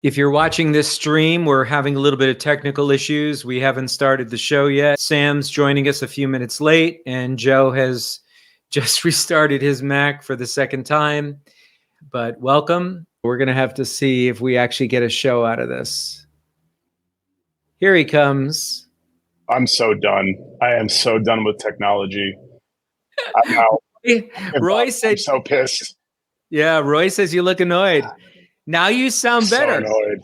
If you're watching this stream, we're having a little bit of technical issues. We haven't started the show yet. Sam's joining us a few minutes late, and Joe has just restarted his Mac for the second time. But welcome. We're going to have to see if we actually get a show out of this. Here he comes. I'm so done. I am so done with technology. Roy said, I'm so pissed. Yeah, Roy says you look annoyed. Now you sound better. So annoyed.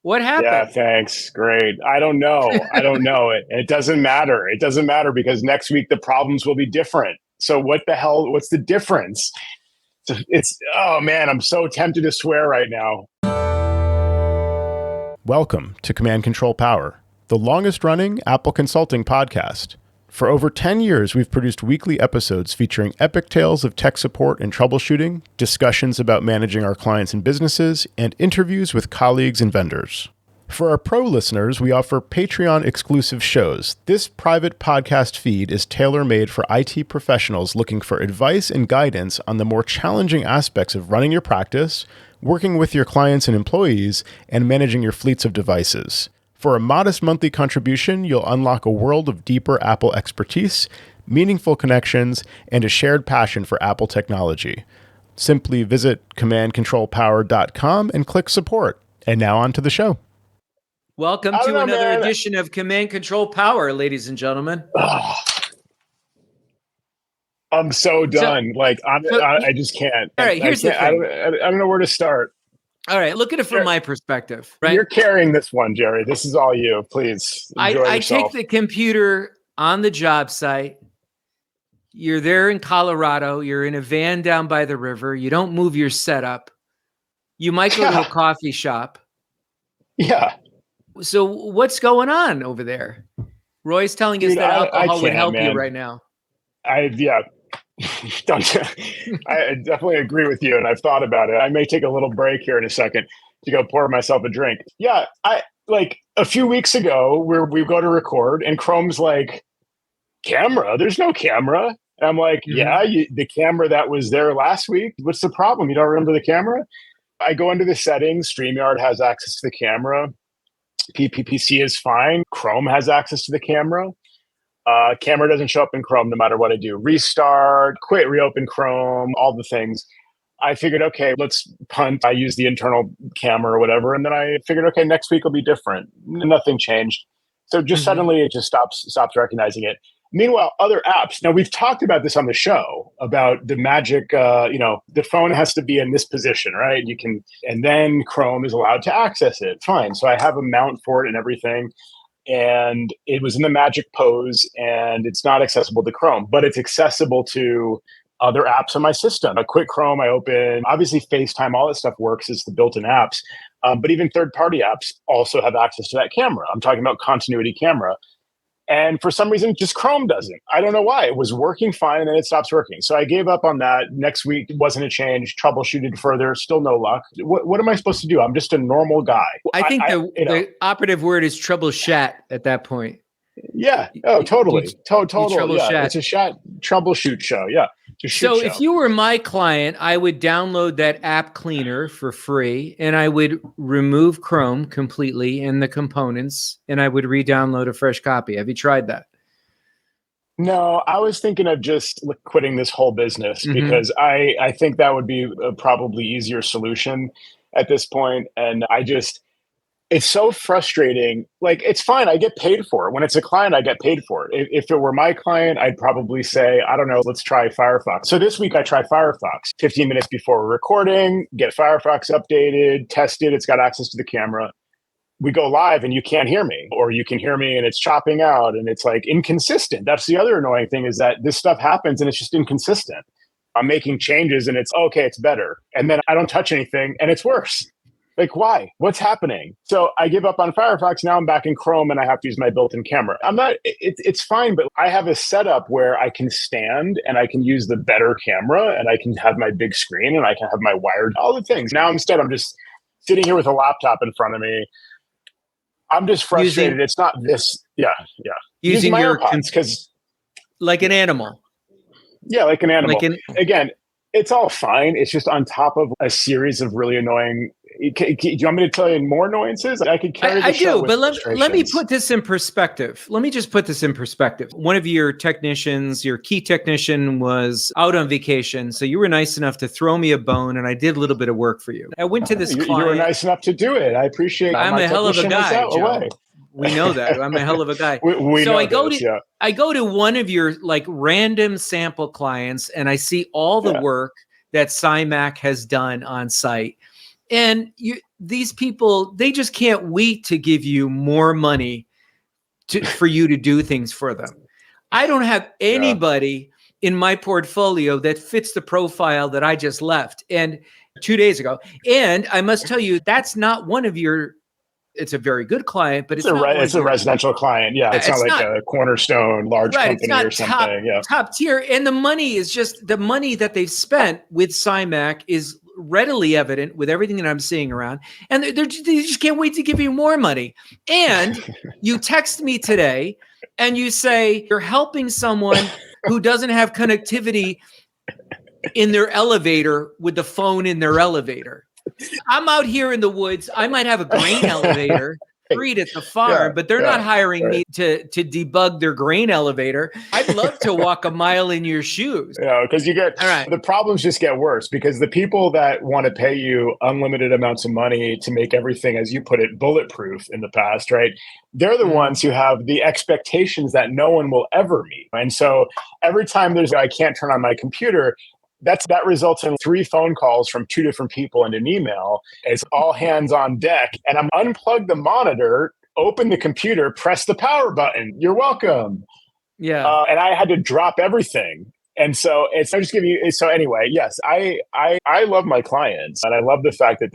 What happened? Yeah, thanks. Great. I don't know. It doesn't matter. It doesn't matter because next week the problems will be different. So what the hell? What's the difference? Oh man, I'm so tempted to swear right now. Welcome to Command Control Power, the longest running Apple consulting podcast. For over 10 years, we've produced weekly episodes featuring epic tales of tech support and troubleshooting, discussions about managing our clients and businesses, and interviews with colleagues and vendors. For our pro listeners, we offer Patreon-exclusive shows. This private podcast feed is tailor-made for IT professionals looking for advice and guidance on the more challenging aspects of running your practice, working with your clients and employees, and managing your fleets of devices. For a modest monthly contribution, you'll unlock a world of deeper Apple expertise, meaningful connections, and a shared passion for Apple technology. Simply visit commandcontrolpower.com and click support. And now on to the show. Welcome to another edition of Command Control Power, ladies and gentlemen. I'm so done. I just can't. All right, here's the thing. I don't know where to start. All right, look at it from my perspective, right? You're carrying this one, Jerry. This is all you. Please enjoy I yourself. take the computer on the job site. You're there in Colorado. You're in a van down by the river. You don't move your setup. You might go to a coffee shop. Yeah. So what's going on over there? Roy's telling us that alcohol would help you right now. Don't I definitely agree with you, and I've thought about it. I may take a little break here in a second to go pour myself a drink. Yeah, I like a few weeks ago we go to record, and Chrome's like, camera? There's no camera. And I'm like, the camera that was there last week. What's the problem? You don't remember the camera? I go into the settings. StreamYard has access to the camera. PPPC is fine. Chrome has access to the camera. Camera doesn't show up in Chrome no matter what I do. Restart, quit, reopen Chrome, all the things. I figured, okay, let's punt. I use the internal camera or whatever. And then I figured, okay, next week will be different. Nothing changed. So just suddenly it just stops recognizing it. Meanwhile, other apps. Now, we've talked about this on the show about the magic, the phone has to be in this position, right? And then Chrome is allowed to access it. Fine. So I have a mount for it and everything. And it was in the magic pose, and it's not accessible to Chrome, but it's accessible to other apps on my system. I quit Chrome, I open, obviously FaceTime, all that stuff works as the built-in apps, but even third-party apps also have access to that camera. I'm talking about continuity camera. And for some reason, just Chrome doesn't. I don't know why. It was working fine, and then it stops working. So I gave up on that. Next week, it wasn't a change. Troubleshooted further. Still no luck. What am I supposed to do? I'm just a normal guy. I think the operative word is troubleshoot at that point. Yeah. Oh, totally. Total. Yeah. It's a troubleshoot show. Yeah. So if you were my client, I would download that app cleaner for free, and I would remove Chrome completely and the components, and I would re-download a fresh copy. Have you tried that? No, I was thinking of just quitting this whole business because I think that would be a probably easier solution at this point. And it's so frustrating. Like, it's fine. I get paid for it. When it's a client, I get paid for it. If it were my client, I'd probably say, I don't know, let's try Firefox. So this week I tried Firefox 15 minutes before we're recording, get Firefox updated, test it. It's got access to the camera. We go live and you can't hear me, or you can hear me and it's chopping out and it's like inconsistent. That's the other annoying thing, is that this stuff happens and it's just inconsistent. I'm making changes and it's okay, it's better. And then I don't touch anything and it's worse. Like, why? What's happening? So I give up on Firefox. Now I'm back in Chrome and I have to use my built-in camera. It's fine, but I have a setup where I can stand and I can use the better camera and I can have my big screen and I can have my wired, all the things. Now instead, I'm just sitting here with a laptop in front of me. I'm just frustrated. It's not this. Yeah. Using my your AirPods because like an animal. Yeah, like an animal. Again, it's all fine. It's just on top of a series of really annoying do you want me to tell you more annoyances? I could carry the show do, with but let me frustrations. put this in perspective. Let me just put this in perspective. One of your technicians, your key technician, was out on vacation. So you were nice enough to throw me a bone, and I did a little bit of work for you. I went to this client. You were nice enough to do it. I appreciate I'm my a hell of a technician was guy, out Joe. away. We know that. I'm a hell of a guy. we so know I go this, to yeah. I go to one of your like random sample clients, and I see all the work that CIMAC has done on site. And these people, they just can't wait to give you more money for you to do things for them. I don't have anybody in my portfolio that fits the profile that I just left. And 2 days ago. And I must tell you, that's not one of your, it's a very good client, but it's a residential client. Yeah. It's not like a Cornerstone large company or something. Top tier. And the money is just the money that they've spent with CIMAC is readily evident with everything that I'm seeing around. And they just can't wait to give you more money. And you text me today and you say you're helping someone who doesn't have connectivity in their elevator with the phone in their elevator. I'm out here in the woods. I might have a grain elevator street at the farm, but they're not hiring me to debug their grain elevator. I'd love to walk a mile in your shoes. Because you get the problems just get worse because the people that want to pay you unlimited amounts of money to make everything, as you put it, bulletproof in the past, right? They're the ones who have the expectations that no one will ever meet. And so every time I can't turn on my computer, that results in 3 phone calls from 2 different people and an email. It's all hands on deck. And I'm unplug the monitor, open the computer, press the power button. You're welcome. Yeah. And I had to drop everything. And so anyway, yes, I love my clients and I love the fact that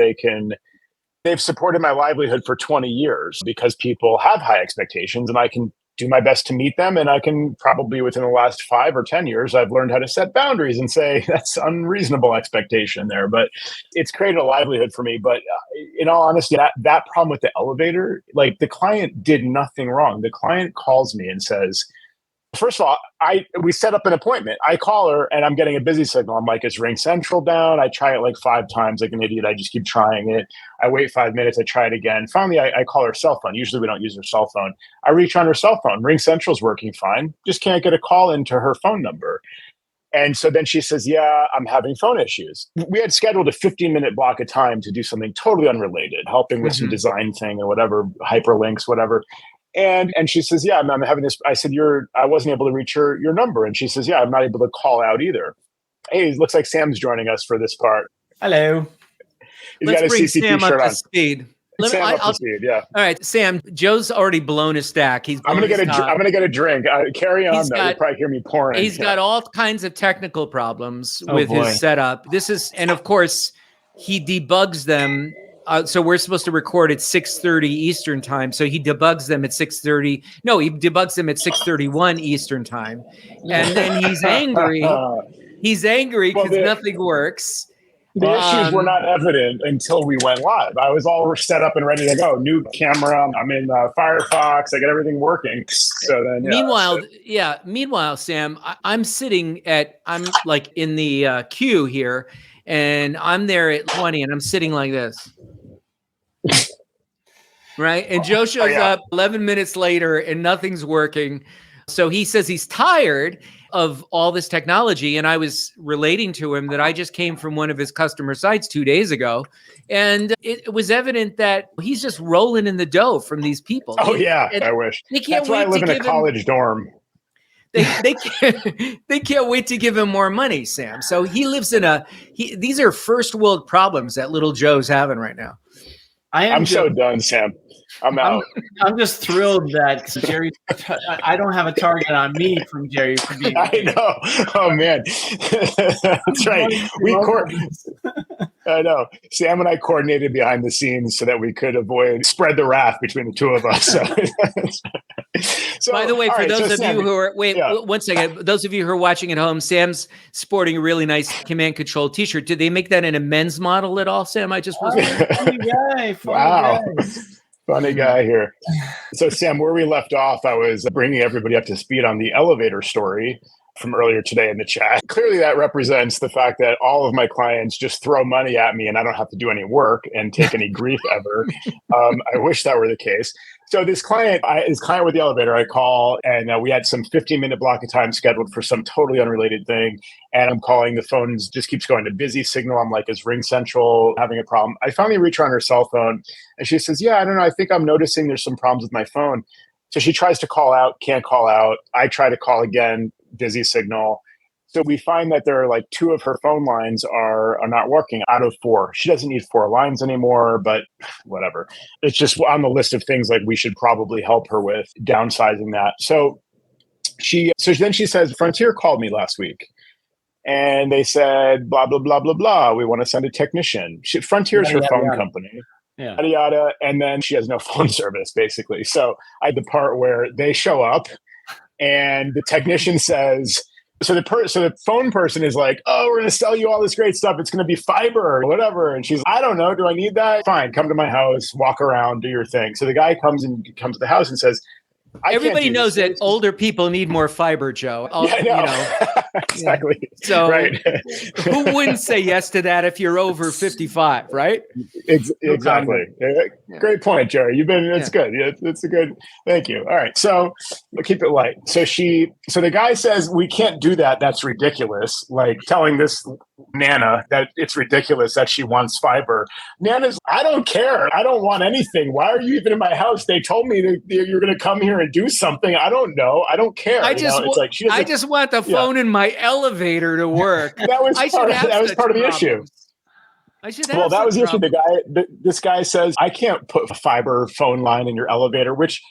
they've supported my livelihood for 20 years because people have high expectations and I can do my best to meet them. And I can probably within the last 5 or 10 years, I've learned how to set boundaries and say that's unreasonable expectation there, but it's created a livelihood for me. But in all honesty, that problem with the elevator, like the client did nothing wrong. The client calls me and says, first of all, we set up an appointment. I call her and I'm getting a busy signal. I'm like, is Ring Central down? I try it like 5 times like an idiot. I just keep trying it. I wait 5 minutes. I try it again. Finally, I call her cell phone. Usually we don't use her cell phone. I reach on her cell phone. Ring Central's working fine. Just can't get a call into her phone number. And so then she says, yeah, I'm having phone issues. We had scheduled a 15-minute block of time to do something totally unrelated, helping with some design thing or whatever, hyperlinks, whatever. And she says, yeah, I'm having this. I said, I wasn't able to reach your number. And she says, yeah, I'm not able to call out either. Hey, it looks like Sam's joining us for this part. Hello. He's Let's got a bring CCP Sam shirt up on. to speed. Yeah. All right, Sam. Joe's already blown his stack. I'm gonna get a drink. Carry on. You'll probably hear me pouring. He's got all kinds of technical problems with his setup. And of course, he debugs them. So we're supposed to record at 6:30 Eastern time. So he debugs them at 6:30. No, he debugs them at 6:31 Eastern time, and then he's angry. He's angry because nothing works. The issues were not evident until we went live. I was all set up and ready to go. New camera. I'm in Firefox. I got everything working. So then, Meanwhile, Sam, I'm like in the queue here, and I'm there at 20, and I'm sitting like this. Right. And Joe shows up 11 minutes later and nothing's working. So he says he's tired of all this technology. And I was relating to him that I just came from one of his customer sites 2 days ago. And it was evident that he's just rolling in the dough from these people. Oh, I wish. That's why I live in a college dorm. They can't wait to give him more money, Sam. So he lives these are first world problems that little Joe's having right now. I'm so done, Sam. I'm out. I'm just thrilled that Jerry. I don't have a target on me from Jerry for being. I know. Oh man, that's right. I know. Sam and I coordinated behind the scenes so that we could spread the wrath between the two of us. So, by the way, for those of you who are one second, those of you who are watching at home, Sam's sporting a really nice Command Control T-shirt. Did they make that in a men's model at all, Sam? I just was. Funny guy. Wow. Funny guy here. So, Sam, where we left off, I was bringing everybody up to speed on the elevator story. from earlier today in the chat. Clearly, that represents the fact that all of my clients just throw money at me and I don't have to do any work and take any grief ever. I wish that were the case. So this client with the elevator, I call and we had some 15-minute block of time scheduled for some totally unrelated thing. And I'm calling, the phone just keeps going to busy signal. I'm like, is Ring Central having a problem? I finally reach her on her cell phone and she says, yeah, I don't know. I think I'm noticing there's some problems with my phone. So she tries to call out, can't call out. I try to call again, busy signal. So we find that there are like 2 of her phone lines are not working out of 4. She doesn't need 4 lines anymore, but whatever. It's just on the list of things like we should probably help her with downsizing that. So then she says, Frontier called me last week and they said, blah, blah, blah, blah, blah. We want to send a technician. Frontier's her phone company. Yeah. Yada, yada. And then she has no phone service, basically. So I had the part where they show up and the technician says, so the phone person is like, oh, we're going to sell you all this great stuff. It's going to be fiber or whatever. And she's, I don't know. Do I need that? Fine. Come to my house, walk around, do your thing. So the guy comes to the house and says, everybody knows that older people need more fiber, Joe. Exactly. Yeah. So right. Who wouldn't say yes to that if you're over 55, right? Exactly. Great point, Jerry. It's good. It's a good, thank you. All right. So we'll keep it light. So the guy says, we can't do that. That's ridiculous. Like telling this Nana that it's ridiculous that she wants fiber. Nana's, I don't care. I don't want anything. Why are you even in my house? They told me that you're going to come here and do something. I don't know. I don't care. I just want the phone in my elevator to work. That was part of the issue. That was the issue. This guy says, I can't put a fiber phone line in your elevator, which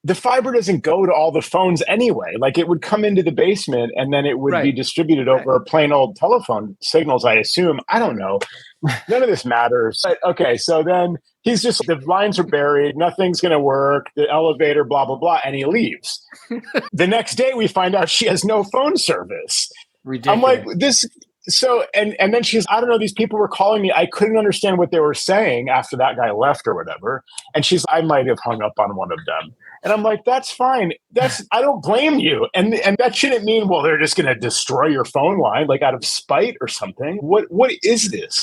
the fiber doesn't go to all the phones anyway. Like it would come into the basement and then it would be distributed over plain old telephone signals, I assume. I don't know. None of this matters. But, okay, so then he's just, the lines are buried. Nothing's going to work. The elevator, blah, blah, blah. And he leaves. The next day we find out she has no phone service. Ridiculous. I'm like, this... So, and then she's, I don't know, these people were calling me. I couldn't understand what they were saying after that guy left or whatever. And she's, I might have hung up on one of them. And I'm like, that's fine. I don't blame you. And that shouldn't mean, well, they're just going to destroy your phone line, like out of spite or something. What is this?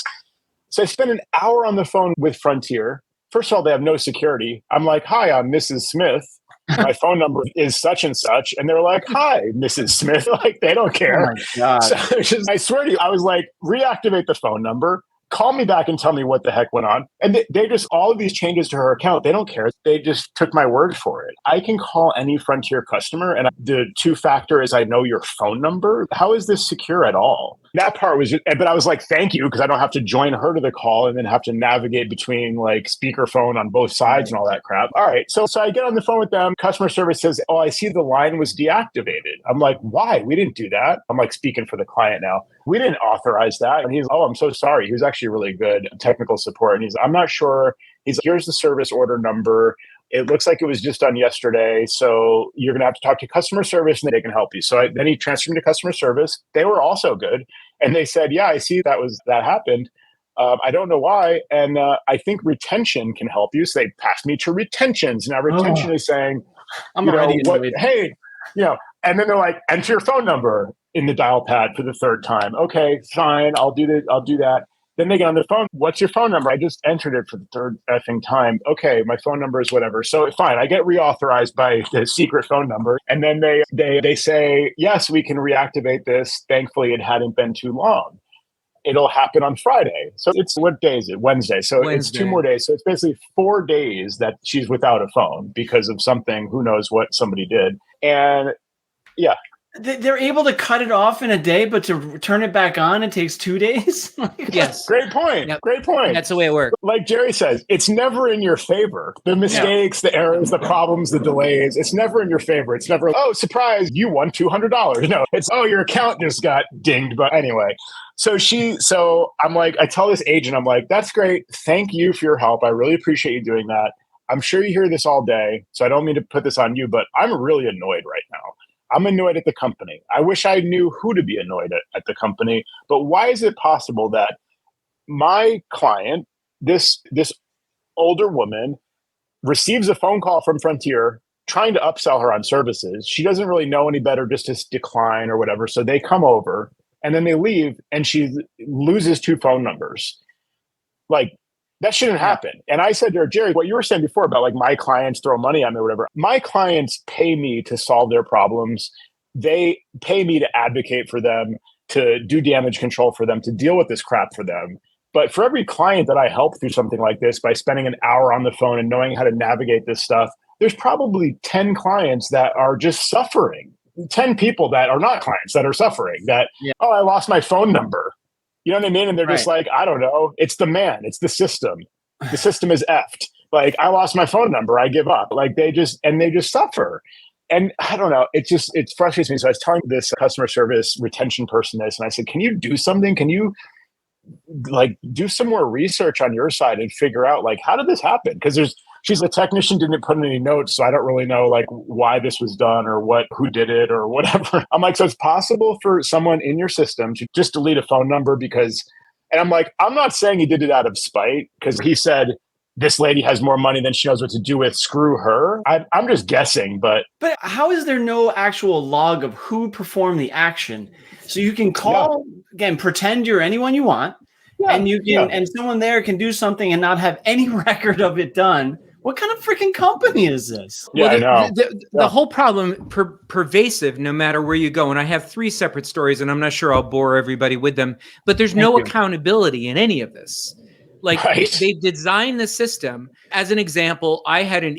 So I spent an hour on the phone with Frontier. First of all, they have no security. I'm like, hi, I'm Mrs. Smith. My phone number is such and such. And they're like, hi, Mrs. Smith. Like, they don't care. Oh my God. So I swear to you, I was like, reactivate the phone number. Call me back and tell me what the heck went on. And they just, all of these changes to her account, they don't care. They just took my word for it. I can call any Frontier customer and the 2-factor is I know your phone number. How is this secure at all? That part was just, but I was like, thank you, because I don't have to join her to the call and then have to navigate between like speakerphone on both sides and all that crap. All right. So I get on the phone with them. Customer service says, oh, I see the line was deactivated. I'm like, why? We didn't do that. I'm like speaking for the client now. We didn't authorize that. And he's, oh, I'm so sorry. He was actually really good at technical support. And he's, I'm not sure. He's, here's the service order number. It looks like it was just done yesterday. So you're going to have to talk to customer service and they can help you. So then he transferred me to customer service. They were also good. And they said, yeah, I see that happened. I don't know why. And I think retention can help you. So they passed me to retentions. Now retention is saying, hey, and then they're like, enter your phone number in the dial pad for the 3rd time. Okay, fine. I'll do that. Then they get on the phone. What's your phone number? I just entered it for the 3rd effing time. Okay, my phone number is whatever. So fine, I get reauthorized by the secret phone number. And then they say, yes, we can reactivate this. Thankfully, it hadn't been too long. It'll happen on Friday. So it's, what day is it? Wednesday. So It's 2 more days. So it's basically 4 days that she's without a phone because of something, who knows what somebody did. And yeah. They're able to cut it off in a day, but to turn it back on, it takes 2 days? Yes. Great point. Yep. Great point. That's the way it works. Like Jerry says, it's never in your favor. The mistakes, the errors, the problems, the delays, it's never in your favor. It's never, oh, surprise, you won $200. No, it's, oh, your account just got dinged. But anyway, so I'm like, I tell this agent, I'm like, that's great. Thank you for your help. I really appreciate you doing that. I'm sure you hear this all day, so I don't mean to put this on you, but I'm really annoyed right now. I'm annoyed at the company. I wish I knew who to be annoyed at the company. But why is it possible that my client, this older woman, receives a phone call from Frontier trying to upsell her on services. She doesn't really know any better just to decline or whatever. So they come over and then they leave and she loses 2 phone numbers. Like, that shouldn't happen. And I said to her, Jerry, what you were saying before about like my clients throw money at me or whatever, my clients pay me to solve their problems. They pay me to advocate for them, to do damage control for them, to deal with this crap for them. But for every client that I help through something like this by spending an hour on the phone and knowing how to navigate this stuff, there's probably 10 clients that are just suffering. 10 people that are not clients that are suffering that, oh, I lost my phone number. You know what I mean? And they're just like, I don't know. It's the man. It's the system. The system is effed. Like, I lost my phone number. I give up. Like, they just suffer. And I don't know. It frustrates me. So I was telling this customer service retention person this, and I said, can you do something? Can you like do some more research on your side and figure out like, how did this happen? Because she's the technician didn't put in any notes. So I don't really know like why this was done or who did it or whatever. I'm like, so it's possible for someone in your system to just delete a phone number and I'm like, I'm not saying he did it out of spite because he said, this lady has more money than she knows what to do with. Screw her. I'm just guessing, but how is there no actual log of who performed the action? So you can call again, pretend you're anyone you want, and you can, and someone there can do something and not have any record of it done. What kind of freaking company is this? Yeah, I know. The whole problem, pervasive, no matter where you go. And I have 3 separate stories, and I'm not sure I'll bore everybody with them. But there's no accountability in any of this. Like they designed the system. As an example, I had an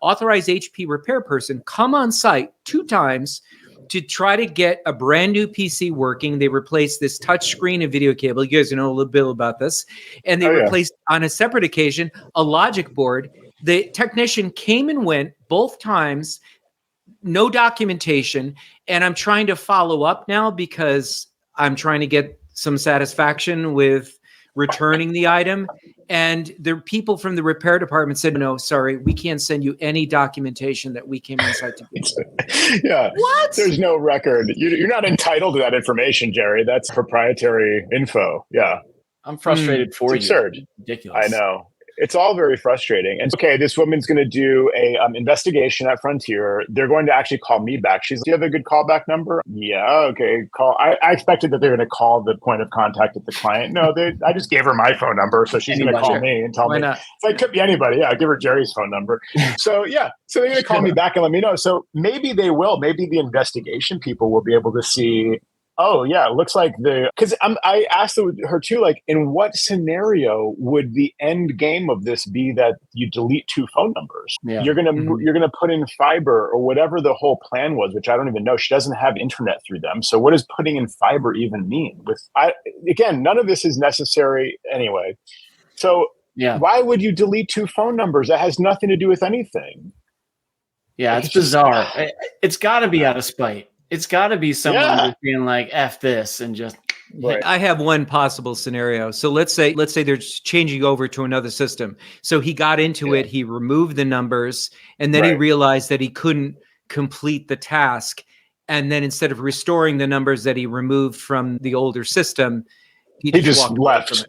authorized HP repair person come on site 2 times to try to get a brand new PC working. They replaced this touch screen and video cable. You guys know a little bit about this. And they replaced on a separate occasion, a logic board. The technician came and went both times, no documentation. And I'm trying to follow up now because I'm trying to get some satisfaction with returning the item. And the people from the repair department said, no, sorry, we can't send you any documentation that we came on site to do. What? There's no record. You're not entitled to that information, Jerry. That's proprietary info. Yeah. I'm frustrated for it's you. Absurd. It's ridiculous. I know. It's all very frustrating. And okay, this woman's going to do a investigation at Frontier. They're going to actually call me back. She's, do you have a good callback number? Yeah, okay. Call. I expected that they're going to call the point of contact at the client. No, I just gave her my phone number, so she's going to call me and tell me. It's like, could be anybody. Yeah, give her Jerry's phone number. So they're going to call me back and let me know. So maybe they will. Maybe the investigation people will be able to see. Oh yeah, it looks like because I asked her too, like, in what scenario would the end game of this be that you delete 2 phone numbers? Yeah. You're gonna put in fiber or whatever the whole plan was, which I don't even know. She doesn't have internet through them, so what does putting in fiber even mean? Again, none of this is necessary anyway. So why would you delete 2 phone numbers? That has nothing to do with anything. Yeah, it's bizarre. It's got to be out of spite. It's got to be someone just being like, F this and just. Right. I have one possible scenario. So let's say they're changing over to another system. So he got into it, he removed the numbers, and then he realized that he couldn't complete the task. And then instead of restoring the numbers that he removed from the older system, he just left.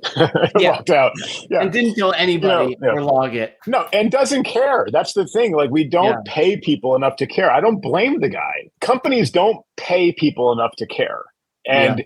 Walked out. Yeah. And didn't tell anybody or log it. No, and doesn't care. That's the thing. Like, we don't pay people enough to care. I don't blame the guy. Companies don't pay people enough to care. And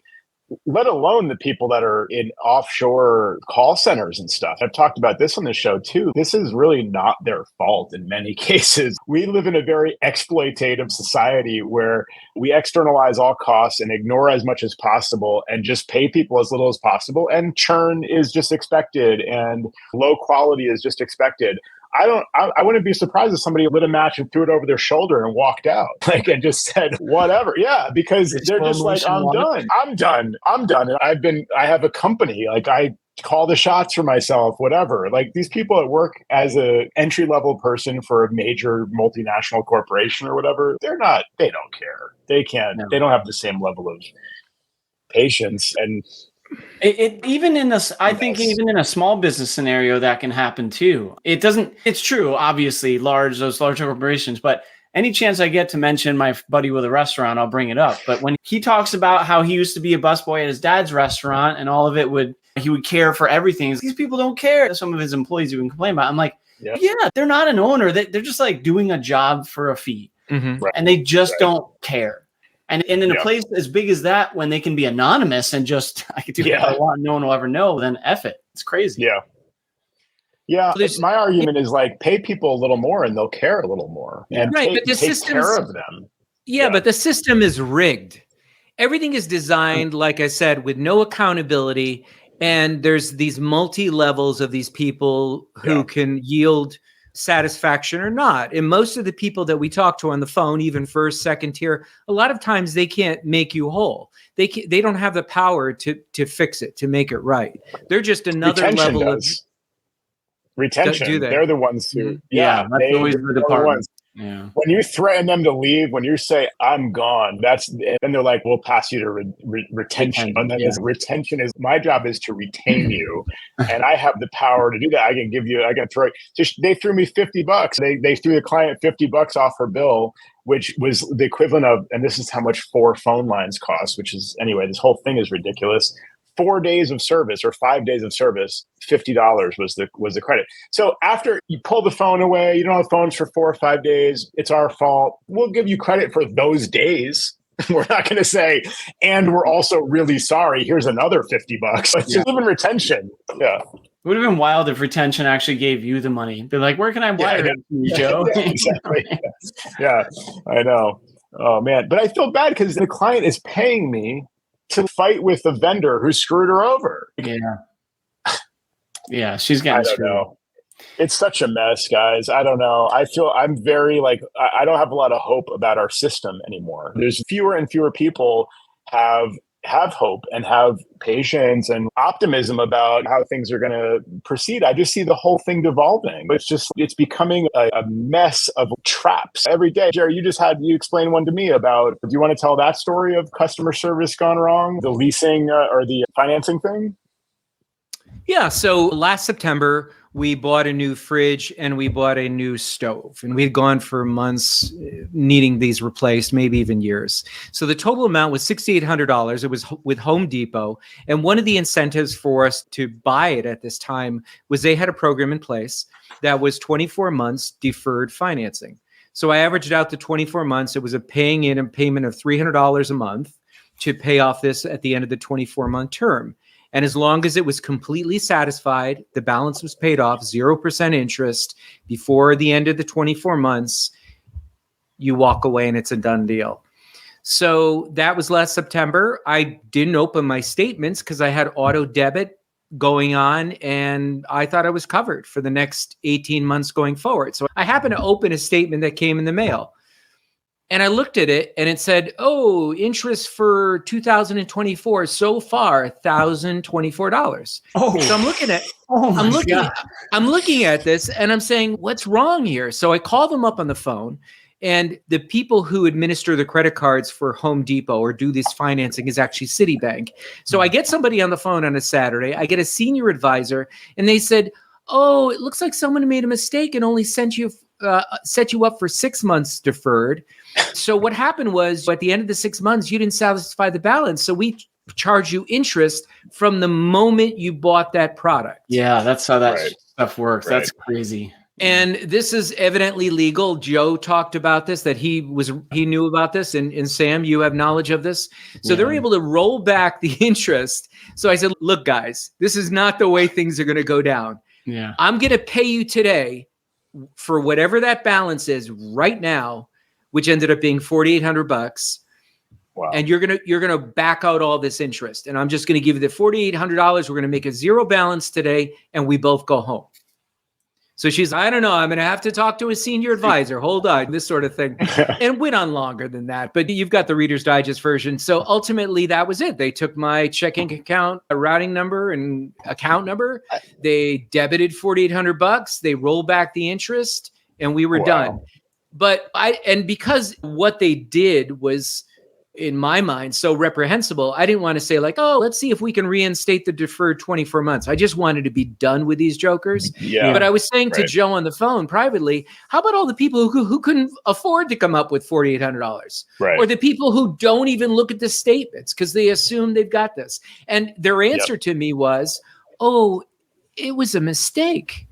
let alone the people that are in offshore call centers and stuff. I've talked about this on the show too. This is really not their fault in many cases. We live in a very exploitative society where we externalize all costs and ignore as much as possible and just pay people as little as possible. And churn is just expected and low quality is just expected. I wouldn't be surprised if somebody lit a match and threw it over their shoulder and walked out, and just said whatever. Yeah, because they're just like, I'm done. I have a company. Like, I call the shots for myself, whatever. Like, these people that work as a entry-level person for a major multinational corporation or whatever, they don't care. They can't. They don't have the same level of patience. And even in this, I think even in a small business scenario that can happen too. It's true, obviously, those large corporations, but any chance I get to mention my buddy with a restaurant, I'll bring it up. But when he talks about how he used to be a busboy at his dad's restaurant and all of it he would care for everything. These people don't care. Some of his employees even complain about it. I'm like, Yeah, they're not an owner. They're just like doing a job for a fee. Mhm. Right. And they just don't care. And in a Yeah. place as big as that, when they can be anonymous and just, I can do what I want, no one will ever know, then F it. It's crazy. Yeah. Yeah. So my argument is like, pay people a little more and they'll care a little more. And Right, but the take care of them. Yeah, but the system is rigged. Everything is designed, like I said, with no accountability. And there's these multi-levels of these people who can yield satisfaction or not. And most of the people that we talk to on the phone, even first, second tier, a lot of times they can't make you whole. They don't have the power to fix it, to make it right. They're just another Retention level does. Retention. Do they? They're the ones who, Mhm. That's always the department. Yeah. When you threaten them to leave, when you say I'm gone, then they're like, we'll pass you to retention. And then retention is, my job is to retain you, and I have the power to do that. I can throw. They threw me $50. They threw the client $50 off her bill, which was the equivalent of, and this is how much 4 phone lines cost. Which is, anyway, this whole thing is ridiculous. 4 days of service or 5 days of service, $50 was the credit. So after you pull the phone away, you don't have phones for 4 or 5 days, it's our fault. We'll give you credit for those days. We're not going to say, and we're also really sorry, here's another $50. It's just even retention. Yeah. It would have been wild if retention actually gave you the money. They're like, where can I wire it to you, Joe? Exactly. Yeah, I know. Oh, man. But I feel bad because the client is paying me to fight with the vendor who screwed her over. Yeah, she's getting screwed. I don't know. It's such a mess, guys. I don't know. I feel I'm very I don't have a lot of hope about our system anymore. There's fewer and fewer people have hope and have patience and optimism about how things are going to proceed. I just see the whole thing devolving. It's becoming a mess of traps every day. Jerry, you explained one to me about, do you want to tell that story of customer service gone wrong, the leasing or the financing thing? Yeah. So last September, we bought a new fridge and we bought a new stove, and we'd gone for months needing these replaced, maybe even years. So the total amount was $6,800. It was with Home Depot. And one of the incentives for us to buy it at this time was they had a program in place that was 24 months deferred financing. So I averaged out to 24 months. It was a payment of $300 a month to pay off this at the end of the 24-month term. And as long as it was completely satisfied, the balance was paid off, 0% interest before the end of the 24 months, you walk away and it's a done deal. So that was last September. I didn't open my statements because I had auto debit going on and I thought I was covered for the next 18 months going forward. So I happened to open a statement that came in the mail. And I looked at it and it said, interest for 2024 so far, $1,024. Oh, so I'm looking at, God. I'm looking at this and I'm saying, what's wrong here? So I call them up on the phone, and the people who administer the credit cards for Home Depot or do this financing is actually Citibank. So I get somebody on the phone on a Saturday, I get a senior advisor, and they said, it looks like someone made a mistake and only set you up for 6 months deferred. So what happened was, at the end of the 6 months, you didn't satisfy the balance. So we charge you interest from the moment you bought that product. Yeah, that's how that stuff works. Right. That's crazy. And this is evidently legal. Joe talked about this, that he knew about this. And Sam, you have knowledge of this. So they're able to roll back the interest. So I said, look, guys, this is not the way things are going to go down. Yeah, I'm going to pay you today for whatever that balance is right now, which ended up being $4,800. Wow. And you're gonna back out all this interest. And I'm just going to give you the $4,800. We're going to make a zero balance today, and we both go home. So she's, I don't know, I'm going to have to talk to a senior advisor. Hold on, this sort of thing. And went on longer than that. But you've got the Reader's Digest version. So ultimately, that was it. They took my checking account, a routing number and account number. They debited $4,800. They rolled back the interest, and we were done. But because what they did was, in my mind, so reprehensible, I didn't want to say let's see if we can reinstate the deferred 24 months. I just wanted to be done with these jokers. Yeah. But I was saying to Joe on the phone privately, how about all the people who couldn't afford to come up with $4,800? Right. Or the people who don't even look at the statements because they assume they've got this. And their answer to me was, it was a mistake.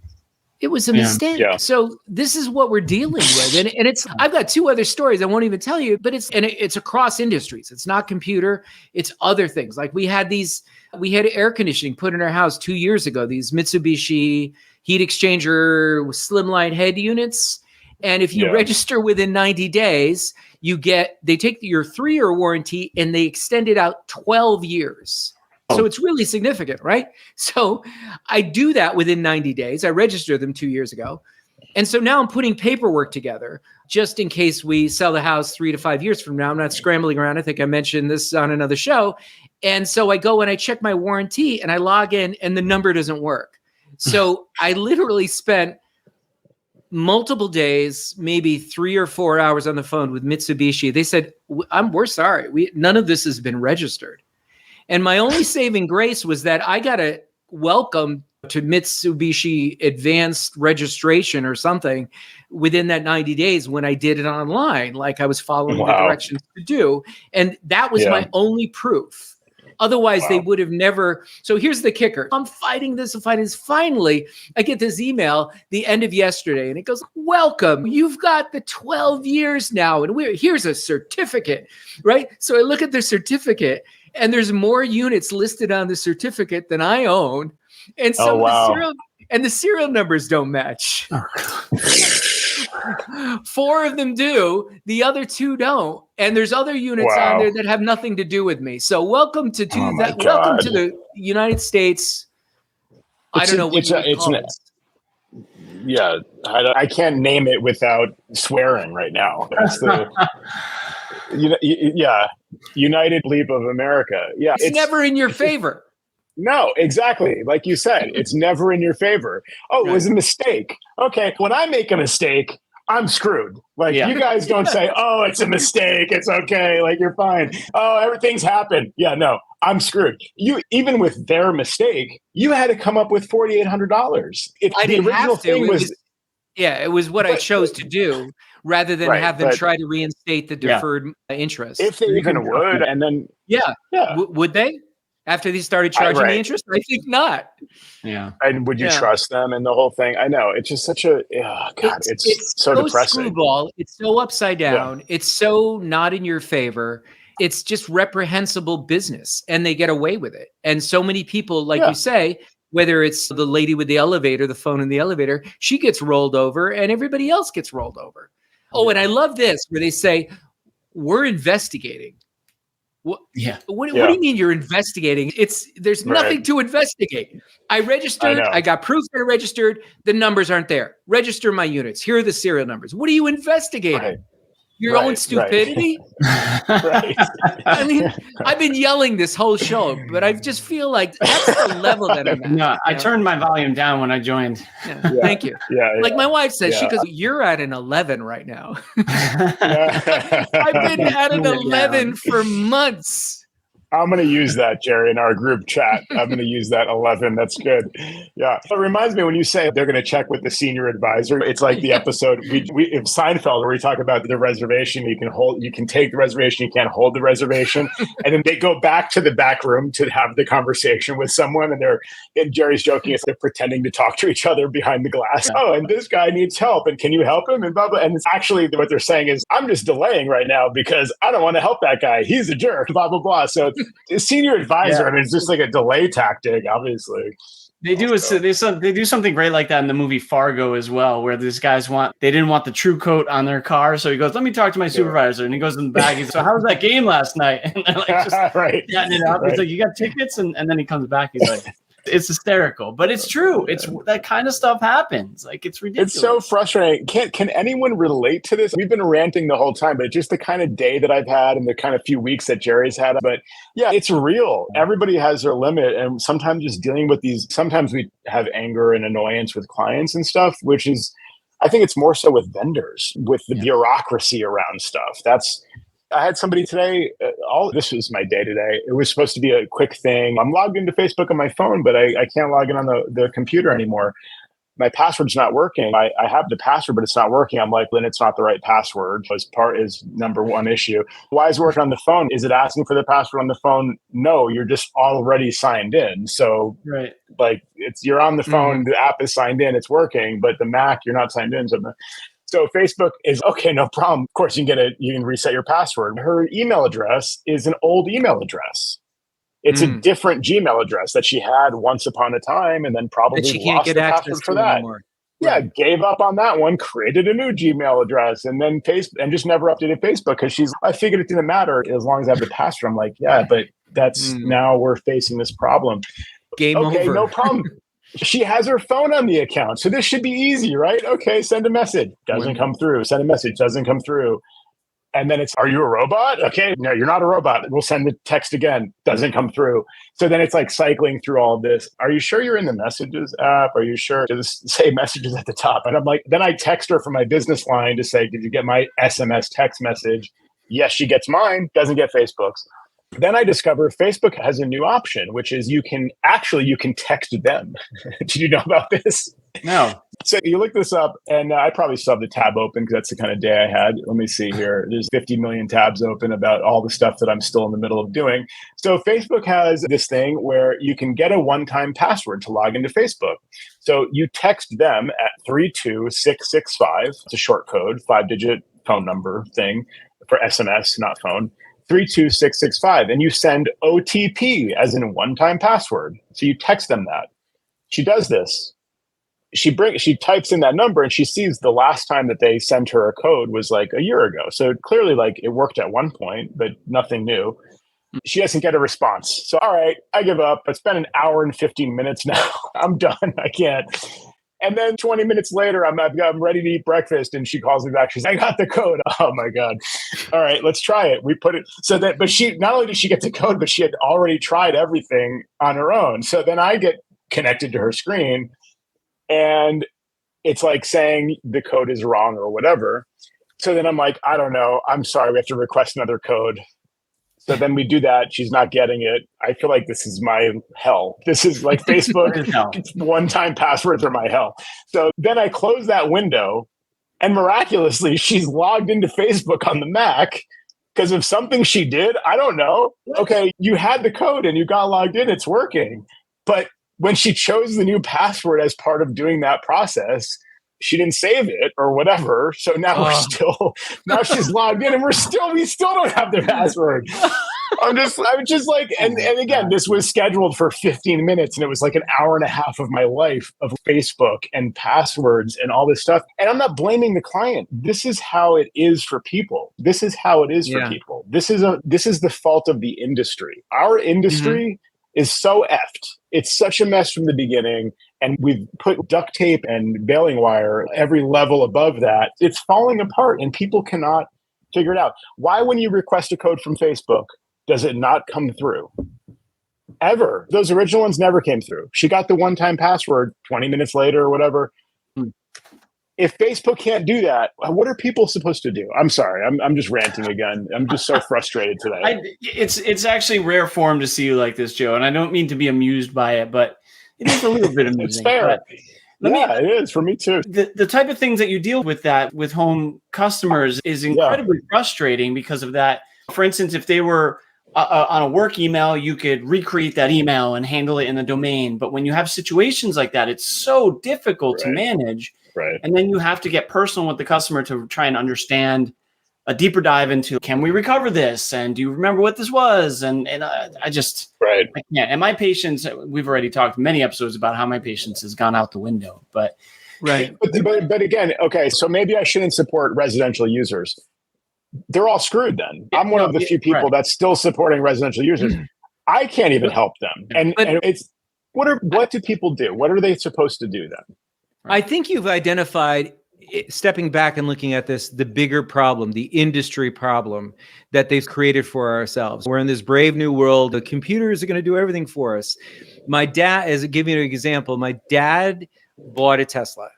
It was a mistake. Yeah. So this is what we're dealing with. And I've got two other stories I won't even tell you, but it's across industries. It's not computer, it's other things. Like we had air conditioning put in our house 2 years ago, these Mitsubishi heat exchanger slimline head units. And if you register within 90 days, they take your 3-year warranty and they extend it out 12 years. So it's really significant, right? So I do that within 90 days. I registered them 2 years ago. And so now I'm putting paperwork together just in case we sell the house 3 to 5 years from now. I'm not scrambling around. I think I mentioned this on another show. And so I go and I check my warranty and I log in and the number doesn't work. So I literally spent multiple days, maybe 3 or 4 hours on the phone with Mitsubishi. They said, we're sorry. None of this has been registered. And my only saving grace was that I got a welcome to Mitsubishi advanced registration or something within that 90 days when I did it online, like I was following the directions to do. And that was my only proof. Otherwise, they would have never. So here's the kicker. I'm fighting this. Finally, I get this email the end of yesterday, and it goes, welcome. You've got the 12 years now. And here's a certificate, right? So I look at the certificate, and there's more units listed on the certificate than I own. And so the serial numbers don't match. 4 of them do. The other 2 don't. And there's other units on there that have nothing to do with me. So welcome to that. Welcome to the United States. I don't know what you call it. Yeah, I can't name it without swearing right now. That's the United Leap of America. Yeah, it's never in your favor. No, exactly. Like you said, it's never in your favor. Oh, it was a mistake. Okay, when I make a mistake, I'm screwed. Like you guys don't say, oh, it's a mistake. It's okay. Like you're fine. Oh, everything's happened. Yeah, no, I'm screwed. Even with their mistake, you had to come up with $4,800. I didn't have to. It was what I chose to do rather than have them try to reinstate the deferred interest. If they even would, and then would they? After they started charging the interest? I think not. Yeah. And would you trust them and the whole thing? I know. It's just such a, it's so depressing. Screwball. It's so upside down. Yeah. It's so not in your favor. It's just reprehensible business and they get away with it. And so many people, like you say, whether it's the lady with the elevator, the phone in the elevator, she gets rolled over and everybody else gets rolled over. Oh, and I love this where they say, we're investigating. What do you mean you're investigating? There's nothing to investigate. I registered. I got proof that I registered. The numbers aren't there. Register my units. Here are the serial numbers. What are you investigating? Right. Your own stupidity? Right. I mean, I've been yelling this whole show, but I just feel like that's the level that I'm at. No, I turned my volume down when I joined. Thank you. Like my wife says, she goes, you're at an 11 right now. I've been at an 11 for months. I'm going to use that, Jerry, in our group chat. I'm going to use that 11. That's good. Yeah. It reminds me when you say they're going to check with the senior advisor. It's like the episode we in Seinfeld where we talk about the reservation. You can take the reservation. You can't hold the reservation. And then they go back to the back room to have the conversation with someone. And Jerry's joking. It's they're pretending to talk to each other behind the glass. Oh, and this guy needs help. And can you help him? And blah, blah. And it's actually what they're saying is I'm just delaying right now because I don't want to help that guy. He's a jerk, blah, blah, blah. So the senior advisor, I mean, it's just like a delay tactic, obviously. They do something great like that in the movie Fargo as well, where these guys they didn't want the true coat on their car, so he goes, "Let me talk to my supervisor," and he goes in the bag. He's so, "How was that game last night?" And they're like, just getting it up. He's like, "You got tickets?" And then he comes back. He's like, it's hysterical, but it's true. It's that kind of stuff happens. Like it's ridiculous. It's so frustrating. Can anyone relate to this? We've been ranting the whole time, but just the kind of day that I've had and the kind of few weeks that Jerry's had. But yeah, it's real. Everybody has their limit. And sometimes just dealing with sometimes we have anger and annoyance with clients and stuff, which is, I think it's more so with vendors, with the bureaucracy around stuff. I had somebody today, this was my day today. It was supposed to be a quick thing. I'm logged into Facebook on my phone, but I can't log in on the computer anymore. my password's not working. I have the password, but it's not working. I'm like, then it's not the right password. Is number one issue. Why is it working on the phone? Is it asking for the password on the phone? No, you're just already signed in. So right. like you're on the phone, the app is signed in, it's working, but the Mac, you're not signed in. So Facebook is okay, no problem. Of course, you can reset your password. Her email address is an old email address. It's a different Gmail address that she had once upon a time, and then probably she can't lost get the access password to for that. anymore. Yeah, gave up on that one, created a new Gmail address, and then and just never updated Facebook because I figured it didn't matter as long as I have the password. I'm like, yeah, but that's now we're facing this problem. Game over. Okay, no problem. She has her phone on the account, so this should be easy, right? Okay, send a message. Doesn't come through. Send a message. Doesn't come through. And then are you a robot? Okay, no, you're not a robot. We'll send the text again. Doesn't come through. So then it's like cycling through all of this. Are you sure you're in the messages app? Are you sure? Just say messages at the top. And I'm like, then I text her from my business line to say, did you get my SMS text message? Yes, she gets mine, doesn't get Facebook's. Then I discover Facebook has a new option, which is you can text them. Did you know about this? No. So you look this up, and I probably still have the tab open because that's the kind of day I had. Let me see here. There's 50 million tabs open about all the stuff that I'm still in the middle of doing. So Facebook has this thing where you can get a one-time password to log into Facebook. So you text them at 32665. It's a short code, 5-digit phone number thing for SMS, not phone. 32665, and you send OTP as in one-time password. So you text them that. She does this. She types in that number, and she sees the last time that they sent her a code was like a year ago. So clearly, like, it worked at one point, but nothing new. She doesn't get a response. So, all right, I give up. It's been an hour and 15 minutes now. I'm done. I can't. And then 20 minutes later, I'm ready to eat breakfast, and she calls me back. She's like, I got the code. Oh my God. All right, let's try it. We put it but she, not only did she get the code, but she had already tried everything on her own. So then I get connected to her screen, and it's like saying the code is wrong or whatever. So then I'm like, I don't know. I'm sorry. We have to request another code. So then we do that. She's not getting it. I feel like this is my hell. This is like Facebook one-time passwords are my hell. So then I close that window, and miraculously, she's logged into Facebook on the Mac because of something she did. I don't know. Okay, you had the code and you got logged in. It's working. But when she chose the new password as part of doing that process, she didn't save it or whatever. So now now she's logged in, and we still don't have the password. I was just like, and again, this was scheduled for 15 minutes, and it was like an hour and a half of my life of Facebook and passwords and all this stuff. And I'm not blaming the client. This is how it is for people. This is how it is for people. This is the fault of the industry. Our industry is so effed. It's such a mess from the beginning. And we've put duct tape and baling wire every level above that. It's falling apart, and people cannot figure it out. Why, when you request a code from Facebook, does it not come through? Ever. Those original ones never came through. She got the one-time password 20 minutes later or whatever. If Facebook can't do that, what are people supposed to do? I'm sorry. I'm just ranting again. I'm just so frustrated today. It's actually rare form to see you like this, Joe, and I don't mean to be amused by it, but it is a little bit amusing. It's fair. It is for me too. The type of things that you deal with with home customers is incredibly frustrating because of that. For instance, if they were on a work email, you could recreate that email and handle it in the domain. But when you have situations like that, it's so difficult to manage. Right. And then you have to get personal with the customer to try and understand a deeper dive into, can we recover this? And do you remember what this was? And I just, I can't. And my patience, we've already talked many episodes about how my patience has gone out the window, but. Right. But again, okay, so maybe I shouldn't support residential users. They're all screwed then. I'm one of the few people that's still supporting residential users. I can't even help them. And it's, what do people do? What are they supposed to do then? I think you've identified, stepping back and looking at this, the bigger problem, the industry problem that they've created for ourselves. We're in this brave new world. The computers are going to do everything for us. My dad, as a give you an example, my dad bought a Tesla,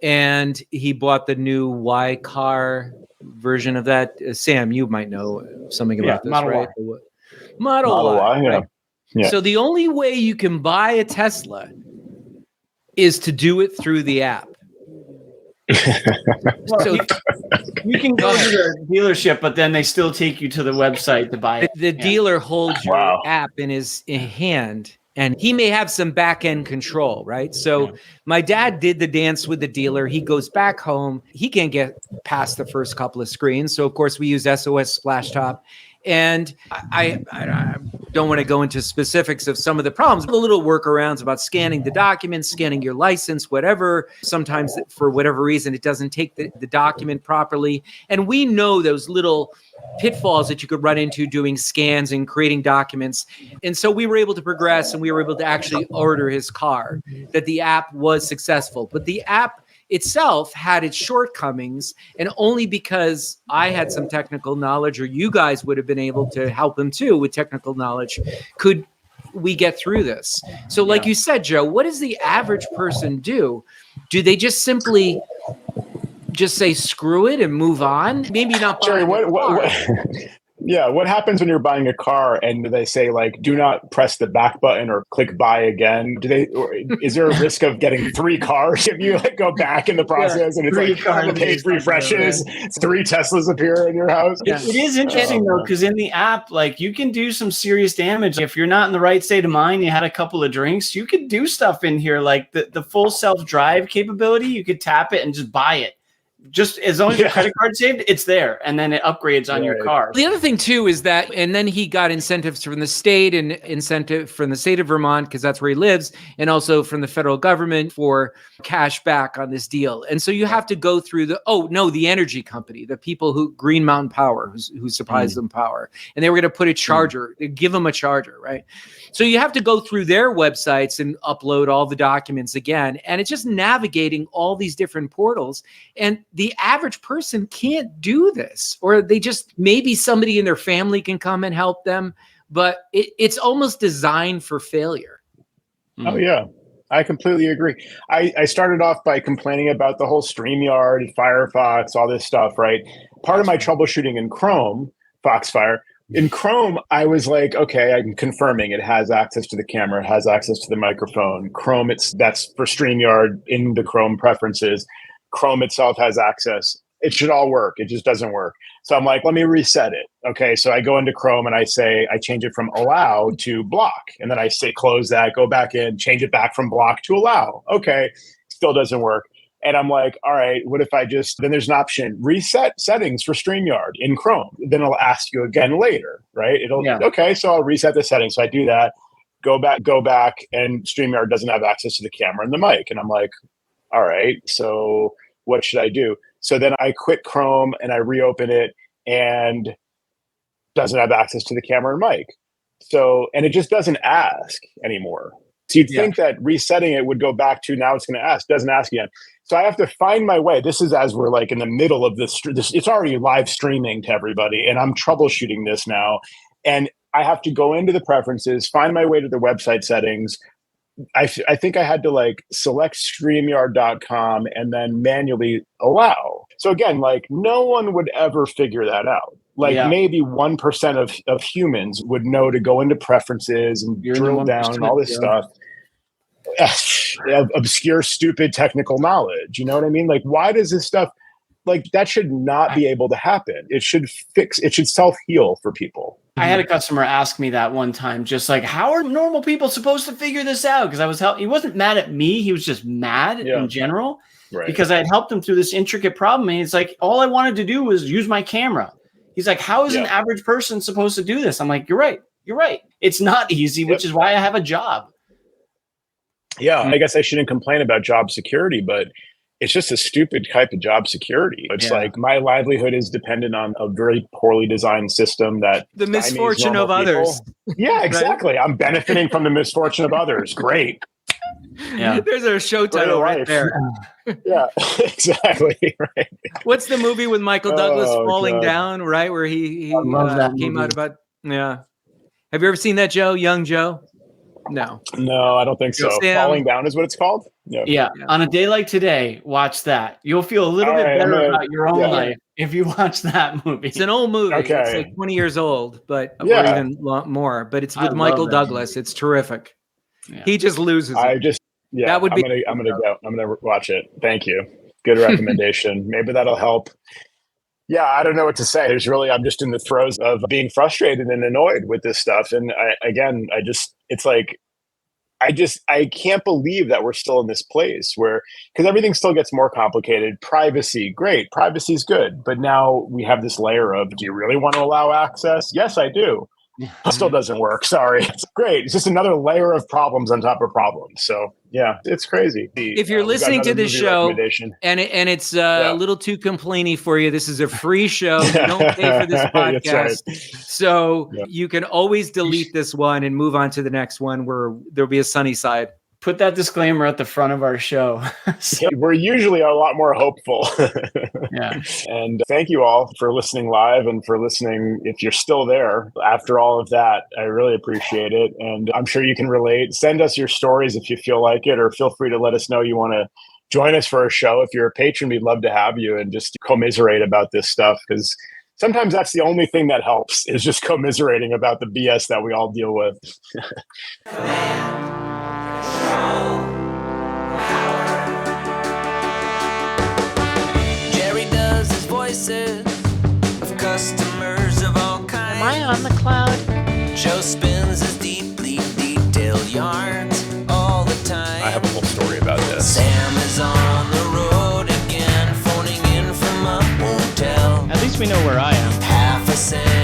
and he bought the new Y car version of that. Sam, you might know something about this, Model right? Y. Model Y, right? So the only way you can buy a Tesla is to do it through the app. Well, So you can go to the dealership, but then they still take you to the website to buy it. the dealer holds your Wow. app in his hand, and he may have some back end control, right? So my dad did the dance with the dealer. He goes back home. He can't get past the first couple of screens. So of course we use SOS Splashtop. And I don't want to go into specifics of some of the problems, the little workarounds about scanning the documents, scanning your license, whatever. Sometimes for whatever reason, it doesn't take the document properly. And we know those little pitfalls that you could run into doing scans and creating documents. And so we were able to progress, and we were able to actually order his car, that the app was successful. But the app itself had its shortcomings, and only because I had some technical knowledge, or you guys would have been able to help him too with technical knowledge, could we get through this. So like you said, Joe, what does the average person do? Do they just simply just say screw it and move on? Maybe not. Jerry, what happens when you're buying a car and they say, like, do not press the back button or click buy again? Is there a risk of getting 3 cars if you like go back in the process and it's like the page refreshes, 3 Teslas appear in your house? It is interesting though, because in the app, like, you can do some serious damage. If you're not in the right state of mind, you had a couple of drinks, you could do stuff in here, like the full self-drive capability. You could tap it and just buy it. Just as long as your credit card saved, it's there, and then it upgrades on your car. The other thing too is that, and then he got incentives from the state and incentive from the state of Vermont, because that's where he lives, and also from the federal government for cash back on this deal. And so you have to go through the energy company, the people who Green Mountain Power, who supplies them power, and they were going to put a charger, give them a charger, right? So you have to go through their websites and upload all the documents again, and it's just navigating all these different portals. And the average person can't do this, or they just, maybe somebody in their family can come and help them, but it's almost designed for failure. Oh yeah, I completely agree. I started off by complaining about the whole StreamYard, Firefox, all this stuff, right? Part of my troubleshooting in Chrome, Foxfire, in Chrome, I was like, okay, I'm confirming it has access to the camera, it has access to the microphone. Chrome, that's for StreamYard in the Chrome preferences. Chrome itself has access. It should all work. It just doesn't work. So I'm like, let me reset it. Okay, so I go into Chrome and I change it from allow to block. And then I say close that, go back in, change it back from block to allow. Okay, still doesn't work. And I'm like, all right, what if then there's an option, reset settings for StreamYard in Chrome. Then it'll ask you again later, right? Okay, so I'll reset the settings. So I do that, go back, and StreamYard doesn't have access to the camera and the mic. And I'm like, all right, so what should I do? So then I quit Chrome and I reopen it, and doesn't have access to the camera and mic. So, and it just doesn't ask anymore. So you'd think that resetting it would go back to, now it's going to ask, doesn't ask again. So I have to find my way. This is as we're like in the middle of this, it's already live streaming to everybody, and I'm troubleshooting this now. And I have to go into the preferences, find my way to the website settings. I think I had to like select StreamYard.com and then manually allow. So again, like no one would ever figure that out. Like maybe 1% of humans would know to go into preferences and drill down and all this stuff. Obscure, stupid technical knowledge. You know what I mean? Like, why does this stuff, like, that should not be able to happen? It should self-heal for people. I had a customer ask me that one time, just like, how are normal people supposed to figure this out? Because he wasn't mad at me. He was just mad in general, because I had helped him through this intricate problem. And it's like, all I wanted to do was use my camera. He's like, how is an average person supposed to do this? I'm like, you're right. It's not easy, which is why I have a job. Yeah, I guess I shouldn't complain about job security, but it's just a stupid type of job security. It's like my livelihood is dependent on a very poorly designed system that the misfortune of others. Yeah, exactly. I'm benefiting from the misfortune of others. Great. Yeah, there's a show title right there. Yeah, exactly. Right. What's the movie with Michael Douglas falling down? Right, where he came out about. Yeah. Have you ever seen that, Joe? Young Joe? No, I don't think so. Sam. Falling Down is what it's called. Yeah. On a day like today, watch that. You'll feel a little bit better about your own life if you watch that movie. It's an old movie. Okay. It's like 20 years old, but or even more. But it's with Michael Douglas. It's terrific. Yeah. He just loses. Yeah, That would be. I'm gonna go. I'm gonna watch it. Thank you. Good recommendation. Maybe that'll help. Yeah, I don't know what to say. I'm just in the throes of being frustrated and annoyed with this stuff. And it's like, I can't believe that we're still in this place where, because everything still gets more complicated. Privacy, great. Privacy is good. But now we have this layer of, do you really want to allow access? Yes, I do. It still doesn't work. Sorry. It's great. It's just another layer of problems on top of problems. So yeah, it's crazy. If you're listening to this show and it's a little too complainy for you, this is a free show. You don't pay for this podcast. That's right. So you can always delete this one and move on to the next one where there'll be a sunny side. Put that disclaimer at the front of our show. We're usually a lot more hopeful. Yeah. And thank you all for listening live and for listening. If you're still there after all of that, I really appreciate it. And I'm sure you can relate. Send us your stories if you feel like it, or feel free to let us know you want to join us for a show. If you're a patron, we'd love to have you and just commiserate about this stuff, because sometimes that's the only thing that helps, is just commiserating about the BS that we all deal with. Jerry does his voices of customers of all kinds. Am I on the cloud? Joe spins his deeply detailed yarns all the time. I have a whole story about this. Sam is on the road again, phoning in from a hotel. At least we know where I am. Half a cent